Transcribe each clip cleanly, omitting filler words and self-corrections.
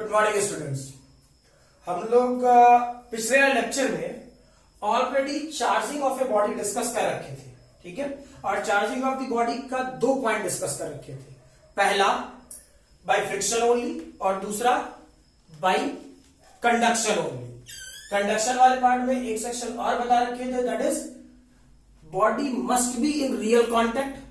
Good morning students. हम लोग पिछले लेक्चर में already charging of a body discuss कर रखे थे, ठीक है। और चार्जिंग ऑफ द बॉडी का 2 पॉइंट डिस्कस कर रखे थे। पहला बाय फ्रिक्शन ओनली और दूसरा बाय कंडक्शन ओनली। कंडक्शन वाले पार्ट में एक सेक्शन और बता रखे थे, that is body must be in real contact.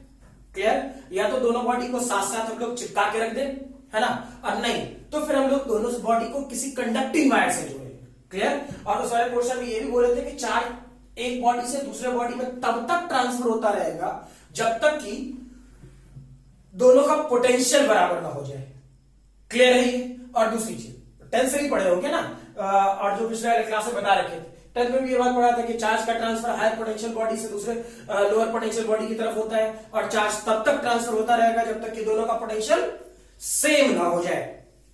Clear? या तो दोनों बॉडी को साथ साथ हम लोग चिपका के रख दें, है ना, और नहीं तो फिर हम लोग दोनों बॉडी को किसी कंडक्टिंग वायर से जोड़े। क्लियर? और उस वाले पोर्शन में ये भी बोले थे कि चार्ज एक बॉडी से दूसरे बॉडी में तब तक ट्रांसफर होता रहेगा जब तक कि दोनों का पोटेंशियल बराबर ना हो जाए। क्लियर है ये? और दूसरी चीज 10th से भी पढ़े होंगे ना, और जो पिछले वाले क्लास में बता रखे थे, 10th में भी ये बात पढ़ा था कि चार्ज का ट्रांसफर हायर पोटेंशियल बॉडी से दूसरे लोअर पोटेंशियल बॉडी की तरफ होता है, और चार्ज तब तक ट्रांसफर होता रहेगा जब तक कि दोनों का पोटेंशियल सेम ना हो जाए।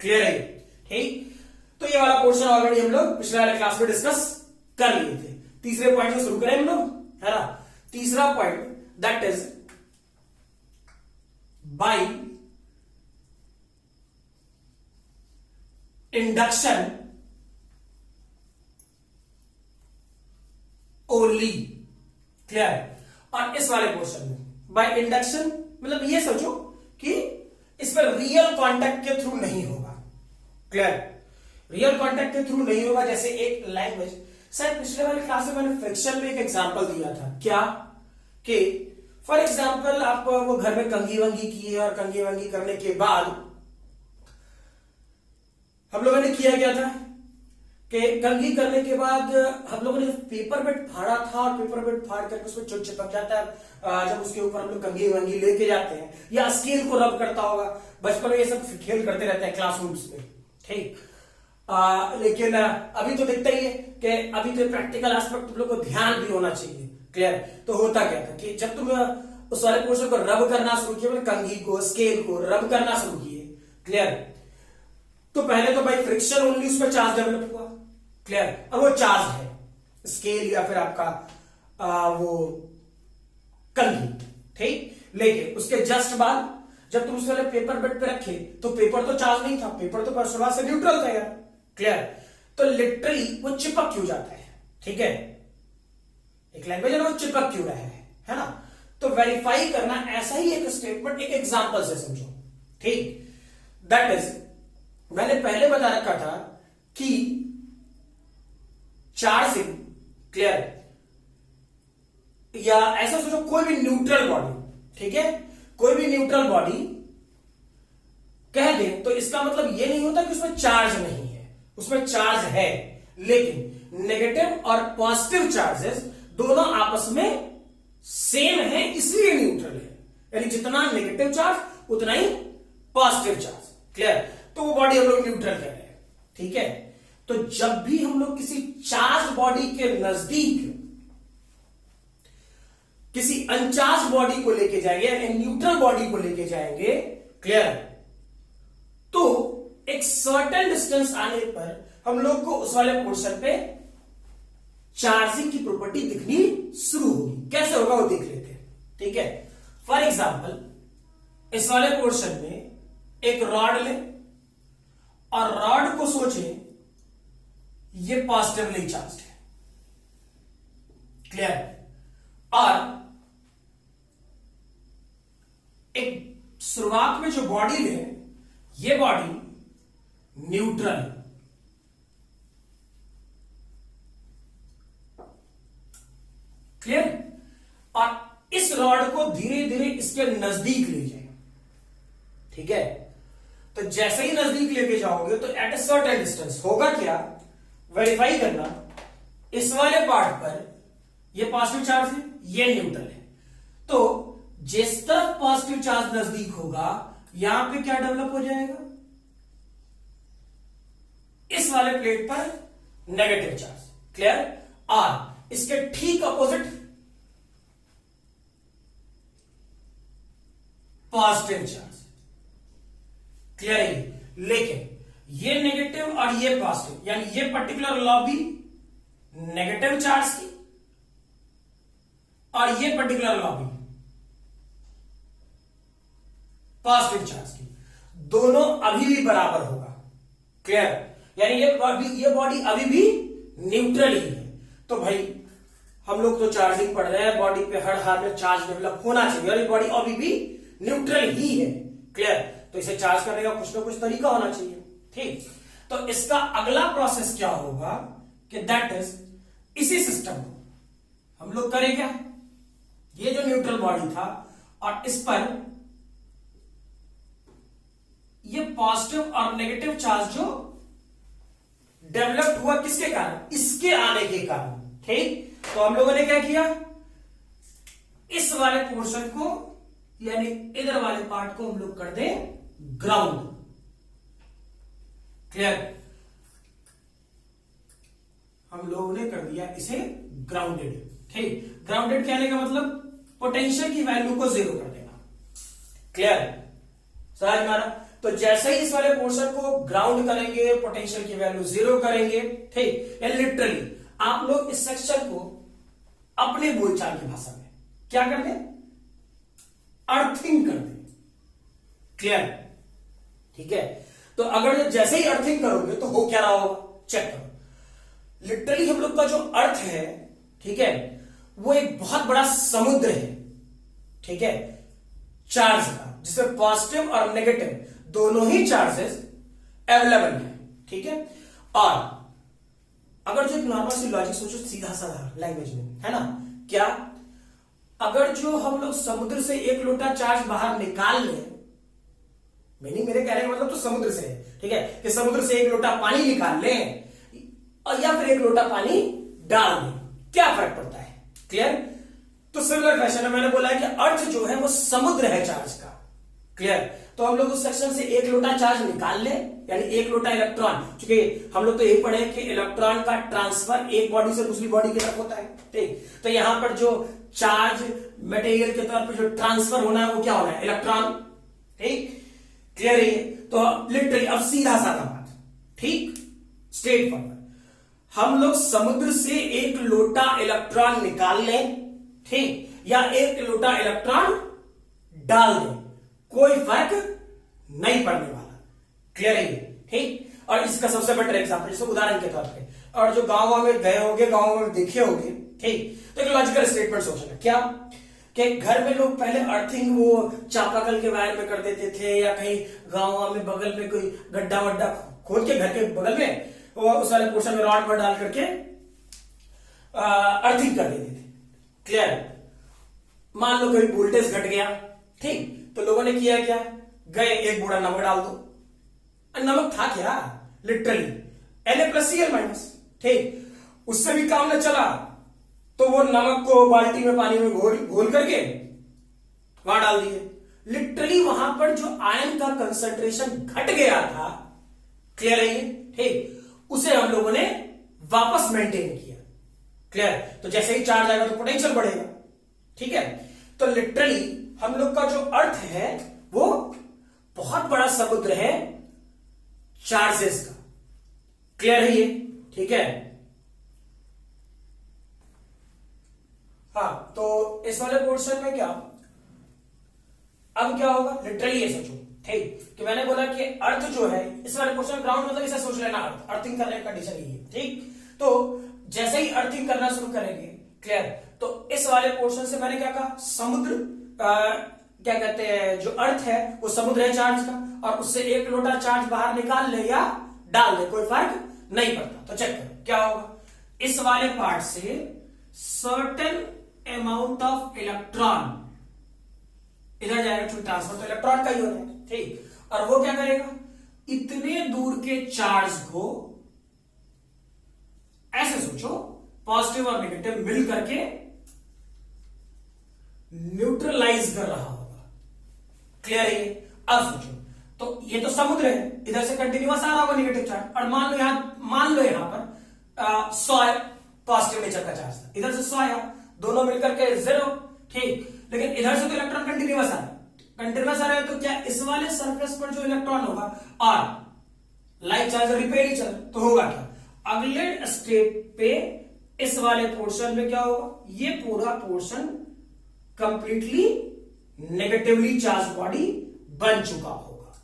क्लियर है? ठीक, तो ये वाला पोर्शन ऑलरेडी हम लोग पिछले वाले क्लास में डिस्कस कर लिए थे। तीसरे पॉइंट से शुरू करें हम लोग, है ना। तीसरा point that is by induction only. Clear? और इस वाले पोर्शन में बाय इंडक्शन मतलब ये सोचो कि इस पर रियल कांटेक्ट के थ्रू नहीं होगा। क्लियर? रियल कांटेक्ट के थ्रू नहीं होगा। जैसे एक लैंग्वेज, शायद पिछले वाले क्लास में मैंने फ्रिक्शन में एक एग्जांपल दिया था, क्या कि फॉर एग्जांपल आप वो घर में कंघी वंगी किए और कंघी वंगी करने के बाद हम लोगों ने किया क्या था कि कंघी करने के बाद हम लोगों ने पेपर बेड फाड़ा था, और पेपर बेड फाड़ करके उसमें चोट चिपक जाता है। जब उसके ऊपर हम लोग कंघी वंगी लेके जाते हैं, या स्केल को रब करता होगा, बचपन में ये सब खेल करते रहते हैं क्लासरूम्स में, ठीक। लेकिन अभी तो दिखता ही है कि अभी तो प्रैक्टिकल एस्पेक्ट तुम लोग को ध्यान भी होना चाहिए। क्लियर? तो होता क्या था कि जब तुम उस वाले पोर्शन को रब करना शुरू किया, कंघी को स्केल को रब करना शुरू किए, क्लियर, तो पहले तो भाई फ्रिक्शन ओनली उसमें चार्ज डेवलप हुआ। क्लियर? और वो चार्ज है स्केल या फिर आपका वो कंघी, ठीक। लेकिन उसके जस्ट बाद जब तुम उस वाले पेपर बेड पे रखे तो पेपर तो चार्ज नहीं था, पेपर तो शुरुआत से न्यूट्रल था यार। क्लियर? तो लिटरली वो चिपक क्यों जाता है, ठीक है। एक लैंग्वेज है ना, वो चिपक क्यों रहा है ना। तो वेरीफाई करना ऐसा ही एक स्टेटमेंट एक एग्जांपल से समझो, ठीक। दैट इज मैंने पहले बता रखा था कि चार्जिंग, क्लियर, या ऐसा सोचो कोई भी न्यूट्रल बॉडी, ठीक है, कोई भी न्यूट्रल बॉडी कह दे तो इसका मतलब यह नहीं होता कि उसमें चार्ज नहीं है, उसमें चार्ज है, लेकिन नेगेटिव और पॉजिटिव चार्जेस दोनों आपस में सेम है, इसलिए न्यूट्रल है। यानी जितना नेगेटिव चार्ज उतना ही पॉजिटिव चार्ज। क्लियर? तो वो बॉडी हम लोग न्यूट्रल कह रहे हैं, ठीक है। तो जब भी हम लोग किसी चार्ज बॉडी के नजदीक किसी अनचार्ज बॉडी को लेके जाएंगे, न्यूट्रल बॉडी को लेके जाएंगे, क्लियर, तो एक सर्टेन डिस्टेंस आने पर हम लोग को उस वाले पोर्शन पे चार्जिंग की प्रॉपर्टी दिखनी शुरू होगी। कैसे होगा वो देख लेते हैं, ठीक है। फॉर एग्जांपल इस वाले पोर्शन में एक रॉड ले और रॉड को सोचे ये पॉजिटिवली चार्ज है। क्लियर? और एक शुरुआत में जो बॉडी ले, ये बॉडी न्यूट्रल, क्लियर, और इस रॉड को धीरे धीरे इसके नजदीक ले जाए, ठीक है। तो जैसे ही नजदीक लेके जाओगे तो एट ए सर्टेन डिस्टेंस होगा क्या, वेरीफाई करना, इस वाले पार्ट पर ये पॉजिटिव चार्ज है, ये न्यूट्रल है। तो जिस तरफ पॉजिटिव चार्ज नजदीक होगा यहां पे क्या डेवलप हो जाएगा, इस वाले प्लेट पर नेगेटिव चार्ज। क्लियर? और इसके ठीक अपोजिट पॉजिटिव चार्ज। क्लियर है? लेकिन ये नेगेटिव और ये पॉजिटिव, यानी ये पर्टिकुलर लॉ भी नेगेटिव चार्ज की और ये पर्टिकुलर लॉ भी पॉजिटिव चार्ज की, दोनों अभी भी बराबर होगा। क्लियर? यानी ये बॉडी अभी भी न्यूट्रल ही है। तो भाई हम लोग तो चार्जिंग पढ़ रहे हैं, बॉडी पे हर हाल में चार्ज डेवलप होना चाहिए और ये बॉडी अभी भी न्यूट्रल ही है। क्लियर? तो इसे चार्ज करने का कुछ ना कुछ तरीका होना चाहिए। ठीक, तो इसका अगला प्रोसेस क्या होगा कि दैट इज इसी सिस्टम को हम लोग करें क्या, ये जो न्यूट्रल बॉडी था और इस पर ये पॉजिटिव और नेगेटिव चार्ज जो डेवलप हुआ किसके कारण, इसके आने के कारण। ठीक, तो हम लोगों ने क्या किया, इस वाले पोर्शन को यानी इधर वाले पार्ट को हम लोग कर दें ग्राउंड। क्लियर? हम लोगों ने कर दिया इसे ग्राउंडेड। ठीक, ग्राउंडेड कहने का मतलब पोटेंशियल की वैल्यू को जीरो कर देना। क्लियर? समझ में आ रहा? तो जैसे ही इस वाले पोर्शन को ग्राउंड करेंगे, पोटेंशियल की वैल्यू जीरो करेंगे। ठीक, या लिटरली आप लोग इस सेक्शन को अपने बोलचाल की भाषा में क्या कर दें, अर्थिंग कर दें। क्लियर? ठीक है, तो अगर जैसे ही अर्थिंग करोगे तो हो क्या रहा होगा, चेक करो। लिटरली हम लोग का जो अर्थ है, ठीक है, वो एक बहुत बड़ा समुद्र है। ठीक है, चार्ज का, जिसमें पॉजिटिव और नेगेटिव दोनों ही चार्जेस अवेलेबल है। ठीक है, और अगर जो एक नॉर्मल सी लॉजिक सोचो, सीधा साधा लैंग्वेज में, है ना, क्या अगर जो हम लोग समुद्र से एक लोटा चार्ज बाहर निकाल लें, मीनिंग मेरे कहने का मतलब तो समुद्र से है। ठीक है, कि समुद्र से एक लोटा पानी निकाल लें और या फिर एक लोटा पानी डाल दें, क्या फर्क पड़ता है? क्लियर? तो सिमिलर फैशन में मैंने बोला है कि अर्थ जो है वो समुद्र है चार्ज का। क्लियर? तो हम लोग उस सेक्शन से एक लोटा चार्ज निकाल लें, यानी एक लोटा इलेक्ट्रॉन, क्योंकि हम लोग तो यही पढ़े कि इलेक्ट्रॉन का ट्रांसफर एक बॉडी से दूसरी बॉडी की तरफ होता है। ठीक, तो यहां पर जो चार्ज मटेरियल के तौर पर जो ट्रांसफर होना है वो क्या होना है, इलेक्ट्रॉन। ठीक, क्लियर है? तो लिटरली अब सीधा साधा बात, ठीक, स्ट्रेट फॉरवर्ड, हम लोग समुद्र से एक लोटा इलेक्ट्रॉन निकाल लें, ठीक, या एक लोटा इलेक्ट्रॉन डाल दें, कोई फर्क नहीं पड़ने वाला। क्लियर है? ठीक, और इसका सबसे बेटर एग्जांपल, जैसे उदाहरण के तौर पे, और जो गांव में गए होंगे, गांव में देखे होंगे, ठीक, तो एक लॉजिकल स्टेटमेंट सोचना, क्या कि घर में लोग पहले अर्थिंग वो चापाकल के वायर में कर देते थे, या कहीं गांव में बगल में कोई गड्ढा वड्ढा खोद के घर के बगल में वो उस वाले पोर्शन में रॉड पर डाल करके अर्थिंग कर देते थे। क्लियर? मान लो कोई वोल्टेज घट गया, ठीक, तो लोगों ने किया क्या, गए एक बूढ़ा नमक डाल दो। नमक था क्या, लिटरली Na+Cl-, ठीक, उससे भी काम न चला तो वो नमक को बाल्टी में पानी में घोल करके वहां डाल दिए। लिटरली वहां पर जो आयन का कंसंट्रेशन घट गया था, क्लियर है? ठीक, उसे हम लोगों ने वापस मेंटेन किया। क्लियर? तो जैसे ही चार्ज आएगा तो पोटेंशियल बढ़ेगा। ठीक है, तो लिटरली हम लोग का जो अर्थ है वो बहुत बड़ा समुद्र है चार्जेस का। क्लियर है ये? ठीक है, हाँ, तो इस वाले पोर्शन में क्या, अब क्या होगा, लिटरली ये सोचो, ठीक, कि मैंने बोला कि अर्थ जो है इस वाले पोर्शन ग्राउंड, मतलब इसे सोच लेना, अर्थिंग करने का कंडीशन यही है। ठीक, तो जैसे ही अर्थिंग करना शुरू करेंगे, क्लियर, तो इस वाले पोर्शन से मैंने क्या कहा, समुद्र क्या कहते हैं, जो अर्थ है वो समुद्र है चार्ज का, और उससे एक लोटा चार्ज बाहर निकाल ले या डाल दे, कोई फर्क नहीं पड़ता। तो चेक करो क्या होगा, इस वाले पार्ट से सर्टेन अमाउंट ऑफ इलेक्ट्रॉन इधर जाएगा, क्योंकि ट्रांसफर तो इलेक्ट्रॉन का ही होता है। ठीक, और वो क्या करेगा, इतने दूर के चार्ज को, ऐसे सोचो, पॉजिटिव और नेगेटिव मिल करके न्यूट्रलाइज कर रहा होगा। क्लियर है? अब सोचो, तो ये तो समुद्र है, इधर से कंटिन्यूअस आ रहा होगा नेगेटिव चार्ज, और मान लो यहां पर 100 पॉजिटिव नेचर का चार्ज था, इधर से 100 आया, दोनों मिलकर के 0। ठीक, लेकिन इधर से तो इलेक्ट्रॉन कंटिन्यूअस आ रहा है, तो क्या इस वाले सरफेस पर जो इलेक्ट्रॉन होगा, और लाइक चार्ज रिपेयर चल, तो होगा क्या, अगले स्टेप पे इस वाले पोर्शन में क्या होगा, ये पूरा portion completely negatively charge body बन चुका होगा,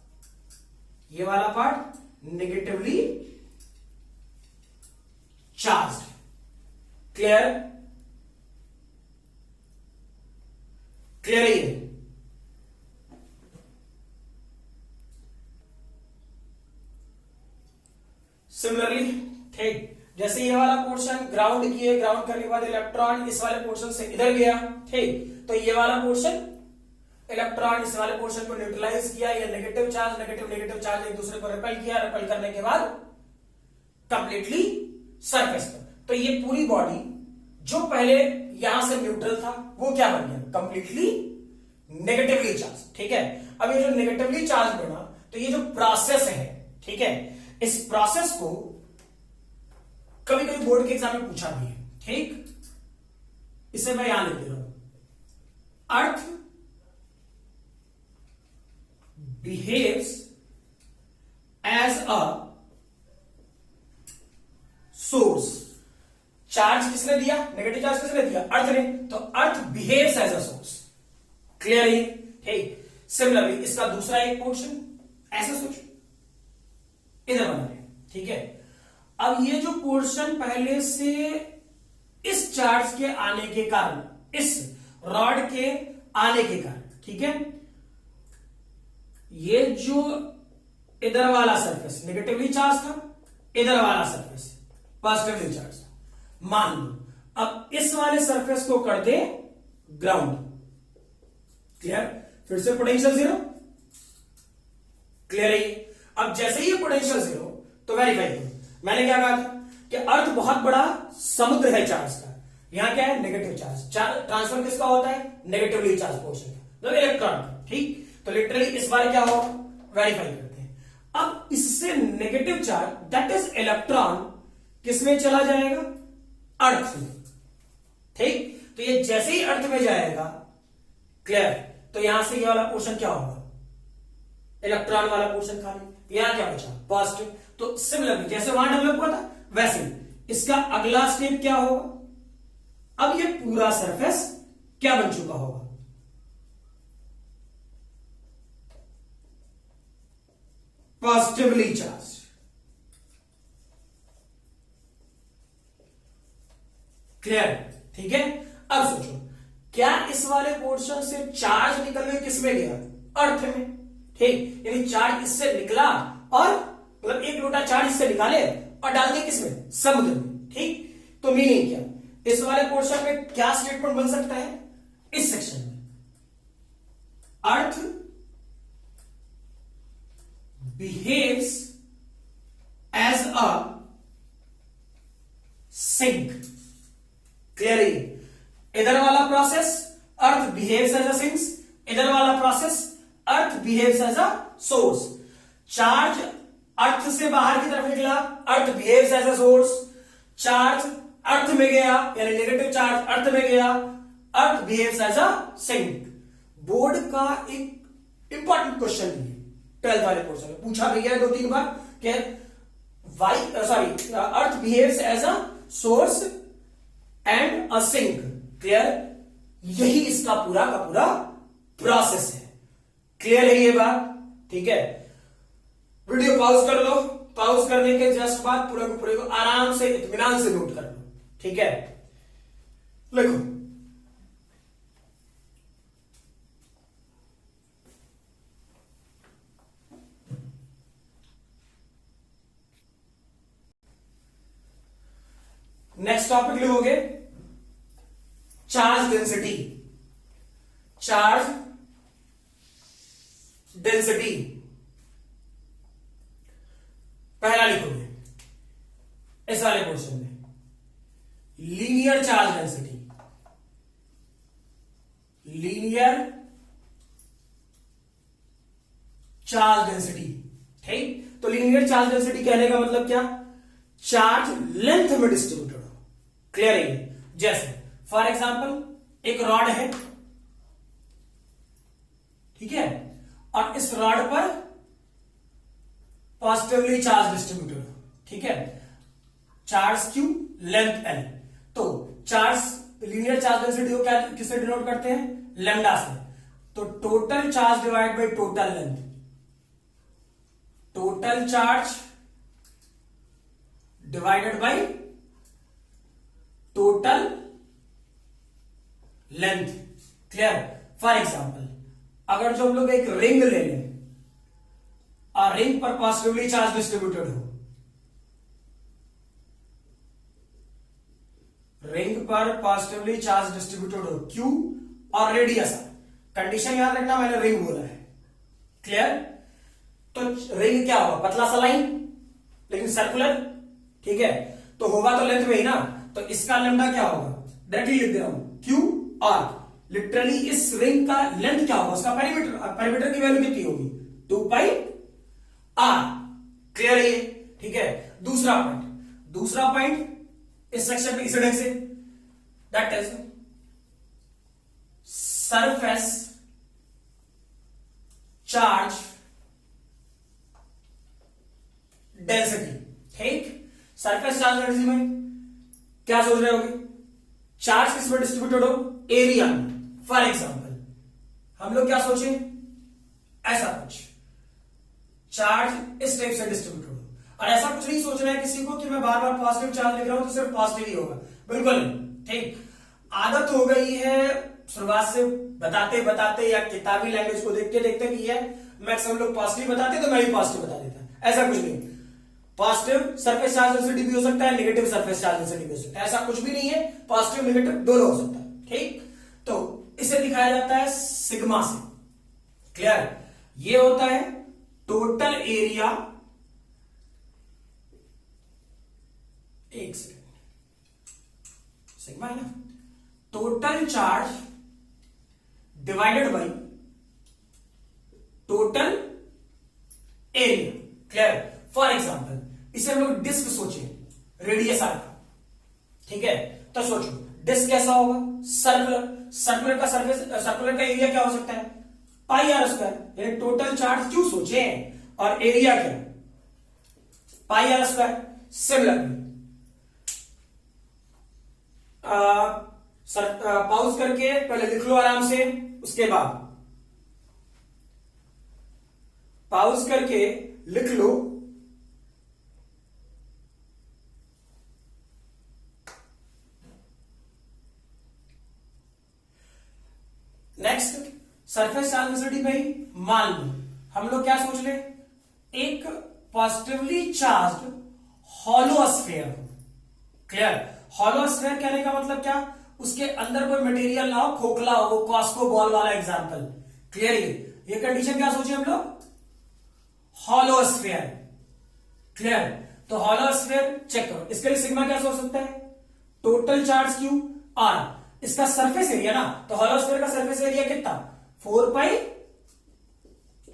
ये वाला part negatively charge. Clear? Clear ही है? सिमिलरली ठीक, जैसे ये वाला पोर्शन ग्राउंड किए, ग्राउंड करने के बाद इलेक्ट्रॉन इस वाले पोर्शन से इधर गया, ठीक, तो ये वाला पोर्शन इलेक्ट्रॉन इस वाले पोर्शन को न्यूट्रलाइज किया, ये नेगेटिव चार्ज नेगेटिव चार्ज एक दूसरे को रिपेल किया, रिपेल करने के बाद कंप्लीटली सरफेस पर। तो ये पूरी बॉडी जो पहले यहां से न्यूट्रल था वो क्या बन गया? Completely negatively charge. ठीक है, अब ये जो नेगेटिवली चार्ज बना, तो ये जो प्रोसेस है, ठीक है, इस प्रोसेस को कभी कभी बोर्ड के एग्जाम में पूछा भी है, ठीक, इसे मैं यहां लिख दे रहा हूं। Earth behaves as a source. Charge किसने दिया? नेगेटिव चार्ज किसने दिया? अर्थ ने। तो earth behaves as a source. Clear है? ठीक। सिमिलरली इसका दूसरा एक पोर्शन ऐसा सोचो, इधर बना है, ठीक है। अब ये जो पोर्शन पहले से इस चार्ज के आने के कारण, इस रॉड के आने के कारण, ठीक है, ये जो इधर वाला सरफेस नेगेटिवली चार्ज था, इधर वाला सरफेस पॉजिटिवली चार्ज था। मान लो अब इस वाले सरफेस को कर दे ग्राउंड। क्लियर? फिर से पोटेंशियल जीरो। क्लियर है? अब जैसे ही ये पोटेंशियल जीरो, तो वेरीफाई करो, मैंने क्या कहा था कि अर्थ बहुत बड़ा समुद्र है चार्ज का। यहां क्या है? Negative charge. ट्रांसफर किसका होता है? नेगेटिवली चार्ज पोर्शन का, मतलब इलेक्ट्रॉन का। ठीक, तो लिटरली इस बार क्या होगा? वेरीफाई करते हैं। अब इससे negative charge that is electron किसमें चला जाएगा? अर्थ में। ठीक, तो ये जैसे ही अर्थ में जाएगा, क्लियर, तो यहां से ये वाला पोर्शन क्या होगा? इलेक्ट्रॉन वाला पोर्शन खाली। यहां क्या बचा? पॉजिटिव। तो सिमिलरली जैसे वहां डेवलप हुआ था, वैसे इसका अगला स्टेप क्या होगा? अब ये पूरा सरफेस क्या बन चुका होगा? Positively charge. क्लियर? ठीक है। अब सोचो, क्या इस वाले पोर्शन से चार्ज निकल के किसमें गया? अर्थ में। ठीक, यानी चार्ज इससे निकला और मतलब एक लोटा चार्ज इससे निकाले और डाल दिया किसमें? समुद्र में। ठीक, तो मीनिंग क्या? इस वाले पोर्शन में क्या स्टेटमेंट बन सकता है? इस सेक्शन में earth behaves as a sink. Clearly इधर वाला process earth behaves as a sink, इधर वाला process earth behaves as a source. Charge earth से बाहर की तरफ निकला, earth behaves as a source. Charge earth में गया, यानी नेगेटिव चार्ज अर्थ में गया, earth behaves as a sink. Board का एक इंपॉर्टेंट क्वेश्चन है 12th वाले पोर्शन में, पूछा भी गया 2-3 बार कि earth behaves as a source and a sink. Clear? यही इसका पूरा का पूरा प्रोसेस है। क्लियर है ये बात? ठीक है, वीडियो पॉज कर लो। पॉज करने के जस्ट बाद पूरे को आराम से इत्मीनान से नोट कर लो। ठीक है, लिखो। नेक्स्ट टॉपिक लिखोगे चार्ज डेंसिटी। चार्ज डेंसिटी पहला लिखोगे इस वाले पोर्शन में, linear charge density. Linear charge density. ठीक, तो लीनियर चार्ज डेंसिटी कहने का मतलब क्या? चार्ज लेंथ में डिस्ट्रीब्यूटेड हो। क्लियर है? जैसे फॉर एग्जांपल एक रॉड है, ठीक है, और इस रॉड पर पॉजिटिवली चार्ज डिस्ट्रीब्यूटेड हो। ठीक है, चार्ज क्यू, लेंथ एल। तो चार्ज लीनियर चार्ज डेंसिटी को क्या किससे डिनोट करते हैं? लैम्डा से। तो total charge divide by total length. Total charge divided by total length. Clear? For example, अगर जो हम लोग एक रिंग ले लें और रिंग पर पॉजिटिवली चार्ज डिस्ट्रीब्यूटेड हो, रिंग पर पॉजिटिवली चार्ज डिस्ट्रीब्यूटेड हो क्यू और रेडियस आर, कंडीशन याद रखना मैंने रिंग बोला है। क्लियर? तो रिंग क्या होगा? पतला सा लाइन लेकिन सर्कुलर, ठीक है, तो होगा तो लेंथ में ही ना, तो इसका लैम्डा क्या होगा? डायरेक्टली लिख दे रहा हूं, क्यू आर। लिटरली इस रिंग का लेंथ क्या होगा? उसका पेरीमीटर, पेरीमीटर की वैल्यू कितनी होगी? 2 पाई आर। क्लियर है ये? ठीक है। दूसरा पॉइंट इस सेक्शन में इसी ढंग से, that is surface charge density. ठीक, सरफेस चार्ज डेंसिटी में क्या सोच रहे होगे? चार्ज किस पर डिस्ट्रीब्यूटेड हो? एरिया में। फॉर एग्जाम्पल हम लोग क्या सोचे? ऐसा कुछ चार्ज इस टाइप से डिस्ट्रीब्यूटेड हो, और ऐसा कुछ नहीं सोचना है किसी को कि मैं बार बार पॉजिटिव चार्ज लिख रहा हूं तो सिर्फ पॉजिटिव ही होगा, बिल्कुल नहीं। ठीक, आदत हो गई है शुरुआत से बताते बताते या किताबी लैंग्वेज को देखते देखते कि है मैक्सिमम लोग पॉजिटिव बताते तो मैं भी पॉजिटिव बता देता। ऐसा कुछ नहीं। पॉजिटिव सरफेस चार्ज डेंसिटी भी हो सकता है, नेगेटिव सरफेस चार्ज डेंसिटी भी हो सकता है, ऐसा कुछ भी नहीं है। पॉजिटिव नेगेटिव दोनों हो सकता है। ठीक, तो इसे दिखाया जाता है सिग्मा से। क्लियर? ये होता है टोटल एरिया, एक सेकेंड, सिग्मा है ना, total charge divided by total area. Clear? For example इसे हम लोग डिस्क सोचे, रेडियस आर का, ठीक है, तो सोचो डिस्क कैसा होगा? सर्कुलर। सर्कुलर का सरफेस, सर्कुलर का एरिया क्या हो सकता है? पाई आर स्क्वायर। यानी टोटल चार्ज क्यों सोचे और एरिया क्या? पाई आर स्क्वायर। सिमिलरली पॉज करके पहले लिख लो आराम से, उसके बाद पॉज करके लिख लो नेक्स्ट सरफेस चार्ज डेंसिटी में मान लो हम लोग क्या सोच ले, एक positively charge hollow sphere. Clear? Hollow sphere कहने का मतलब क्या? उसके अंदर कोई मटेरियल ना हो, खोखला हो, वो कॉस्को बॉल वाला एग्जांपल। क्लियर? ये कंडीशन क्या सोचे हम लोग? Hollow sphere. क्लियर? तो हॉलो स्फीयर चेक करो, इसके लिए सिग्मा क्या सोच सकता है? टोटल चार्ज क्यू आर, इसका सरफेस एरिया ना, तो हॉलो स्फीयर का सरफेस एरिया कितना? 4 पाई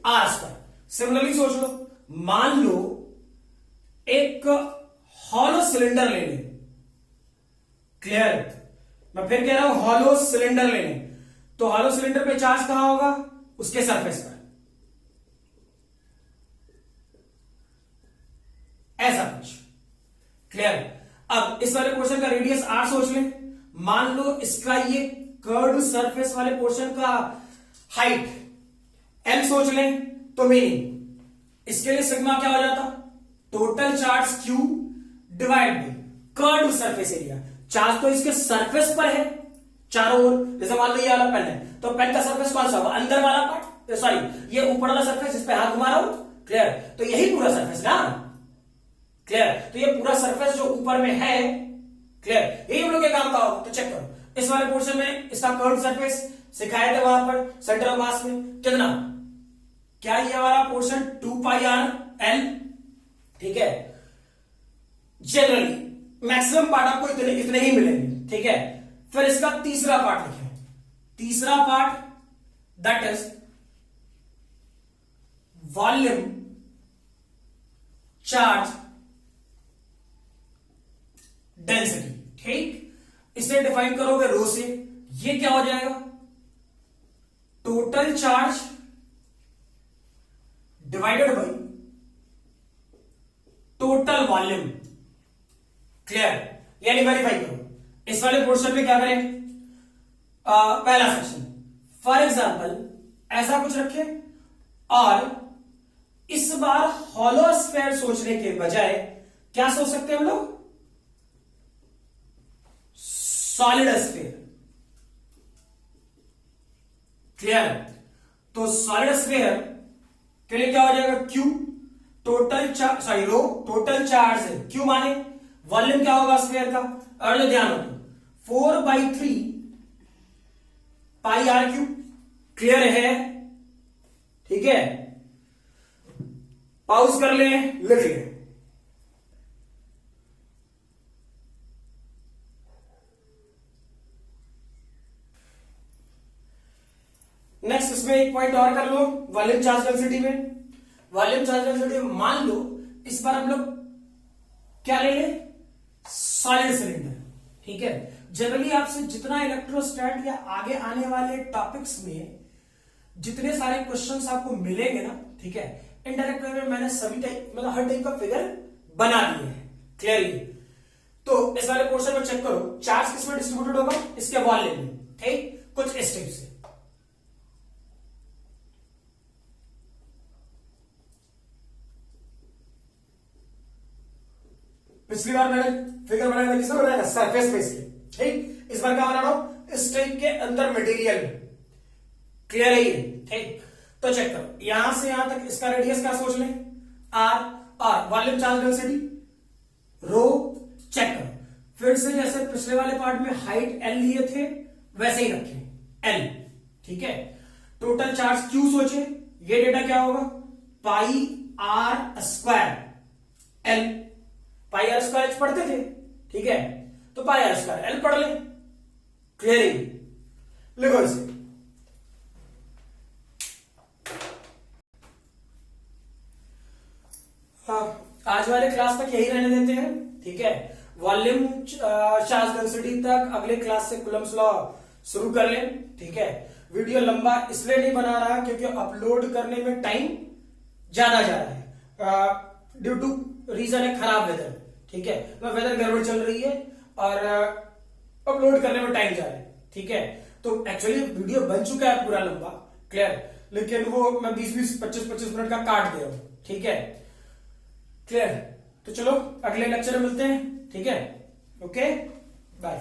आर स्क्वायर। सिमिलरली सोच लो, मान लो एक हॉलो सिलेंडर ले लें। क्लियर? मैं फिर कह रहा हूं हॉलो सिलेंडर ले लें, तो हॉलो सिलेंडर पे चार्ज कहां होगा? उसके सरफेस पर, ऐसा कुछ। क्लियर? अब इस वाले पोर्शन का रेडियस आर सोच लें। मान लो इसका ये कर्व्ड सरफेस वाले पोर्शन का हाइट एल सोच लें, तो मीनिंग इसके लिए सिग्मा क्या हो जाता? Total charge Q divide by curved surface area. Charge तो इसके सरफेस पर है चारों ओर, जैसे मान लो ये वाला पेन है, तो पेन का सरफेस कौन सा होगा? अंदर वाला पार्ट, सॉरी ये ऊपर वाला सरफेस जिस पे हाथ घुमा रहा हूं। क्लियर? तो यही पूरा सरफेस ना। क्लियर? तो ये पूरा सरफेस जो ऊपर में है, क्लियर, यही हम लोग के काम का होगा। तो चेक करो, इस वाले पोर्शन में इसका कर्व सरफेस सिखाए थे वहां पर सेंटर ऑफ मास में कितना? क्या ये वाला पोर्शन 2 पाई आर एल? ठीक है, जनरली मैक्सिमम पार्ट आपको इतने ही मिलेंगे। ठीक है, फिर इसका तीसरा पार्ट लिखे, तीसरा part that is volume charge density. ठीक, इसे डिफाइन करोगे रो से, ये क्या हो जाएगा? Total charge divided by total volume. Clear? यानी वेरीफाई करो, इस वाले पोर्शन में क्या करें? पहला सेक्शन फॉर एग्जांपल ऐसा कुछ रखें, और इस बार हॉलो स्फीयर सोचने के बजाय क्या सोच सकते हैं हम लोग? Solid sphere. क्लियर? तो सॉलिड स्फीयर के लिए क्या हो जाएगा, क्यू टोटल चार्ज, सॉरी रो टोटल चार्ज है, क्यू माने वॉल्यूम क्या होगा स्फीयर का, और जो ध्यान रखो 4/3 पाई आर क्यू। क्लियर है? ठीक है, पाउज कर ले, लिख ले। नेक्स्ट इसमें एक पॉइंट और कर लो, वॉल्यूम चार्ज डेंसिटी में। वॉल्यूम चार्ज डेंसिटी मान लो इस बार हम लोग क्या ले लें, सॉलिड सिलेंडर। ठीक है, जनरली आपसे जितना इलेक्ट्रोस्टैट या आगे आने वाले टॉपिक्स में जितने सारे क्वेश्चंस आपको मिलेंगे ना, ठीक है, इनडायरेक्ट वे में मैंने सभी टाइप, मतलब हर टाइप का फिगर बना दिए हैं क्लियरली। तो इस वाले पोर्शन में चेक करो, चार्ज किसमें डिस्ट्रीब्यूटेड होगा, इसके वॉल्यूम में। ठीक, कुछ इस टाइप से। पिछली बार मैंने फिगर बनाया था, किसमें बनाया था, सरफेस पे इसके। ठीक, इस बार क्या बना रहा हूं, इस टाइप के अंदर मटेरियल में। क्लियर है ये? ठीक, तो चेक करो, यहां से यहां तक इसका रेडियस क्या सोच लें, आर, और volume charge density rho. Check करो फिर से, जैसे पिछले वाले पार्ट में हाइट एल लिए थे वैसे ही रखें, एल। ठीक है, टोटल चार्ज क्यू सोचे, ये डेटा क्या होगा, pi r square l. Pi r square पढ़ते थे, ठीक है, तो पाई आर स्क्वायर एल पढ़ ले। क्लियर है? लिखो इसे। आज वाले क्लास तक यही रहने देते हैं। ठीक है, वॉल्यूम चार्ज डेंसिटी तक अगले क्लास से कूलम्स लॉ शुरू कर लें। ठीक है, वीडियो लंबा इसलिए नहीं बना रहा क्योंकि अपलोड करने में टाइम ज्यादा जा रहा है, ड्यू टू रीजन है खराब वेदर। ठीक है, वेदर गड़बड़ चल रही है और अपलोड करने में टाइम जा रहा है। ठीक है, तो एक्चुअली वीडियो बन चुका है पूरा लंबा, क्लियर, लेकिन वो मैं 20-20, 25-25 मिनट का काट दे रहा हूं। ठीक है, क्लियर? तो चलो अगले लेक्चर में मिलते हैं। ठीक है, ओके, बाय।